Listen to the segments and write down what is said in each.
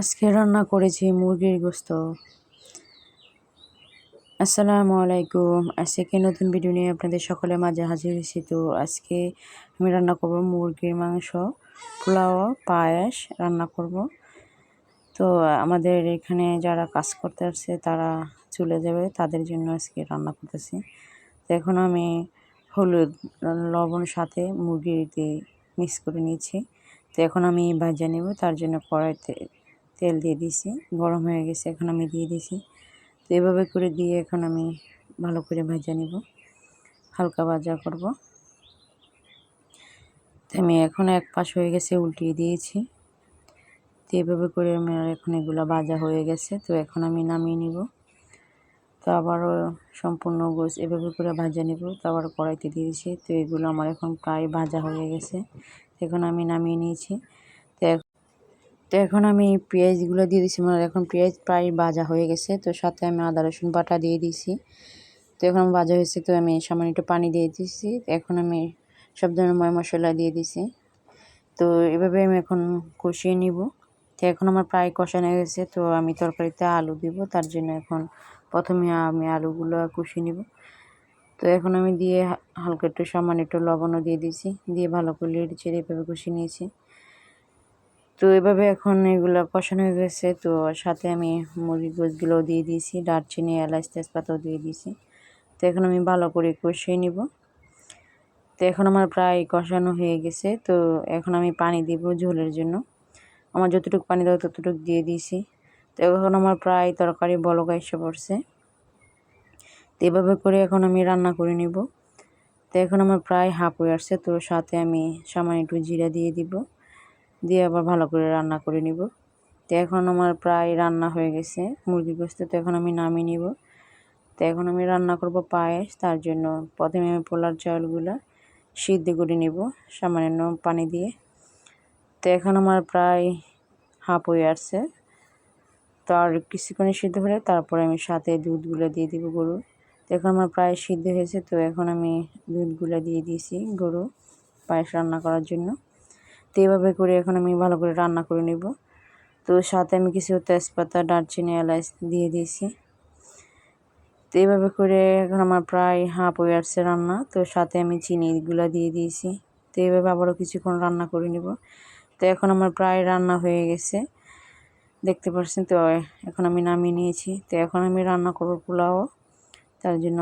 আজকে রান্না করেছি মুরগির গোস্ত। আসসালামু আলাইকুম। আজকে নতুন ভিডিও নিয়ে আপনাদের সকলের মাঝে হাজির হয়েছি। তো আজকে আমি রান্না করব মুরগির মাংস, পোলাও, পায়েস রান্না করব। তো আমাদের এখানে যারা কাজ করতে আসছে তারা চলে যাবে, তাদের জন্য আজকে রান্না করতেছি। তো এখন আমি হলুদ, লবণ সাথে মুরগিতে মিক্স করে নিয়েছি। তো এখন আমি ভাজা নেব, তার জন্য কড়াইতে তেল দিয়ে দিয়েছি, গরম হয়ে গেছে, এখন আমি দিয়ে দিয়েছি। তো এভাবে করে দিয়ে এখন আমি ভালো করে ভাজা নিব, হালকা ভাজা করব। তো আমি এখন এক পাশ হয়ে গেছে উল্টিয়ে দিয়েছি। তো এভাবে করে আমার এখন এগুলো ভাজা হয়ে গেছে। তো এখন আমি নামিয়ে নিব। তো আবারও সম্পূর্ণ গোছ এভাবে করে ভাজা নিব। তো আবার কড়াইতে দিয়েছি। তো এগুলো আমার এখন প্রায় ভাজা হয়ে গেছে। এখন আমি নামিয়ে নিয়েছি। তো এখন আমি পেঁয়াজগুলো দিয়ে দিচ্ছি। মানে এখন পেঁয়াজ প্রায় ভাজা হয়ে গেছে। তো সাথে আমি আদা রসুন বাটা দিয়ে দিয়েছি। তো এখন ভাজা হয়েছে, তো আমি সামান্য একটু পানি দিয়ে দিয়েছি। এখন আমি সব ধরনের ময় মশলা দিয়ে দিয়েছি। তো এভাবে আমি এখন কষিয়ে নিব। তো এখন আমার প্রায় কষানো হয়ে গেছে। তো আমি তরকারিতে আলু দিব, তার জন্য এখন প্রথমে আমি আলুগুলো কষিয়ে নিব। তো এখন আমি দিয়ে হালকা একটু সামান্য একটু লবণও দিয়ে দিয়েছি, দিয়ে ভালো করে নেড়ে চেড়ে এভাবে কষিয়ে নিয়েছি। তো এভাবে এখন এগুলো কষানো হয়ে গেছে। তো সাথে আমি মুরগির গোশগুলোও দিয়ে দিয়েছি, দারচিনি, এলাচ, তেজপাতাও দিয়ে দিয়েছি। তো এখন আমি ভালো করে কষিয়ে নিব। তো এখন আমার প্রায় কষানো হয়ে গেছে। তো এখন আমি পানি দিব ঝোলের জন্য। আমার যতটুকু পানি দেওয়া ততটুকু দিয়ে দিয়েছি। তো এখন আমার প্রায় তরকারি বলক এসে পড়ছে। তো এভাবে করে এখন আমি রান্না করে নিব। তো এখন আমার প্রায় হাফ হয়ে আসছে। তো সাথে আমি সামান্য একটু জিরা দিয়ে দিব, দিয়ে আবার ভালো করে রান্না করে নিব। তো এখন আমার প্রায় রান্না হয়ে গেছে মুরগির গোশত। তো এখন আমি নামিয়ে নিব। তো এখন আমি রান্না করব পায়েস। তার জন্য প্রথমে আমি পোলার চাউলগুলো সিদ্ধ করে নিব সামান্য পানি দিয়ে। তো এখন আমার প্রায় হাফ হয়ে আসছে। তো আর কিছুক্ষণে সিদ্ধ হলে তারপরে আমি সাথে দুধগুলো দিয়ে দিব গরুর। তো এখন আমার প্রায় সিদ্ধ হয়েছে। তো এখন আমি দুধগুলো দিয়ে দিয়েছি গরু পায়েস রান্না করার জন্য। তো এইভাবে করে এখন আমি ভালো করে রান্না করে নেব। তো সাথে আমি কিছু তেজপাতা, দারচিনি, এলাচ দিয়ে দিয়েছি। তো এইভাবে করে এখন আমার প্রায় হাফ হয়ে আসছে রান্না। তো সাথে আমি চিনিগুলো দিয়ে দিয়েছি। তো এইভাবে আবারও কিছুক্ষণ রান্না করে নেব। তো এখন আমার প্রায় রান্না হয়ে গেছে, দেখতে পাচ্ছেন। তো এখন আমি নামিয়ে নিয়েছি। তো এখন আমি রান্না করব পোলাও। তার জন্য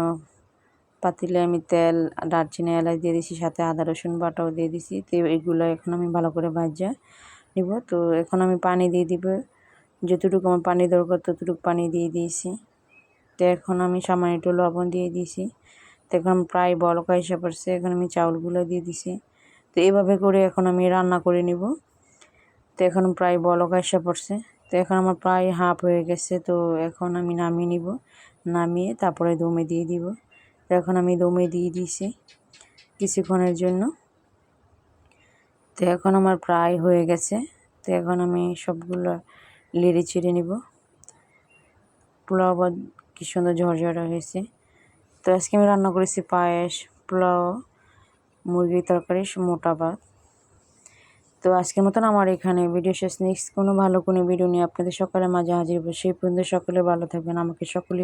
পাতিলে আমি তেল, দারচিনি, এলাচ দিয়ে দিয়েছি, সাথে আদা রসুন বাটাও দিয়ে দিয়েছি। তো এগুলো এখন আমি ভালো করে ভাজা নিব। তো এখন আমি পানি দিয়ে দিব, যতটুকু আমার পানি দরকার ততটুকু পানি দিয়ে দিয়েছি। তো এখন আমি সামান্য একটু লবণ দিয়ে দিয়েছি। তো এখন প্রায় বলক এসে পড়ছে, এখন আমি চাউলগুলো দিয়ে দিয়েছি। তো এইভাবে করে এখন আমি রান্না করে নিব। তো এখন প্রায় বলক এসে পড়ছে। তো এখন আমার প্রায় হাফ হয়ে গেছে। তো এখন আমি নামিয়ে নিব, নামিয়ে তারপরে দমে দিয়ে দিব। তো এখন আমি দমে দিয়ে দিয়েছি কিছুক্ষণের জন্য। তো এখন আমার প্রায় হয়ে গেছে। তো এখন আমি সবগুলো নেড়ে চেড়ে নিব। পোলাও আবার কি সুন্দর ঝরঝরা হয়েছে। তো আজকে আমি রান্না করেছি পায়েস, পোলাও, মুরগির তরকারি, মোটা ভাত। তো আজকের মতন আমার এখানে ভিডিও শেষ। নেক্সট কোনো ভালো কোনো ভিডিও নিয়ে আপনাদের সকালের মাঝে হাজির হবো। সেই পর্যন্ত সকলে ভালো থাকবেন, আমাকে সকলে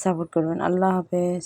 সাপোর্ট করবেন। আল্লাহ হাফেজ।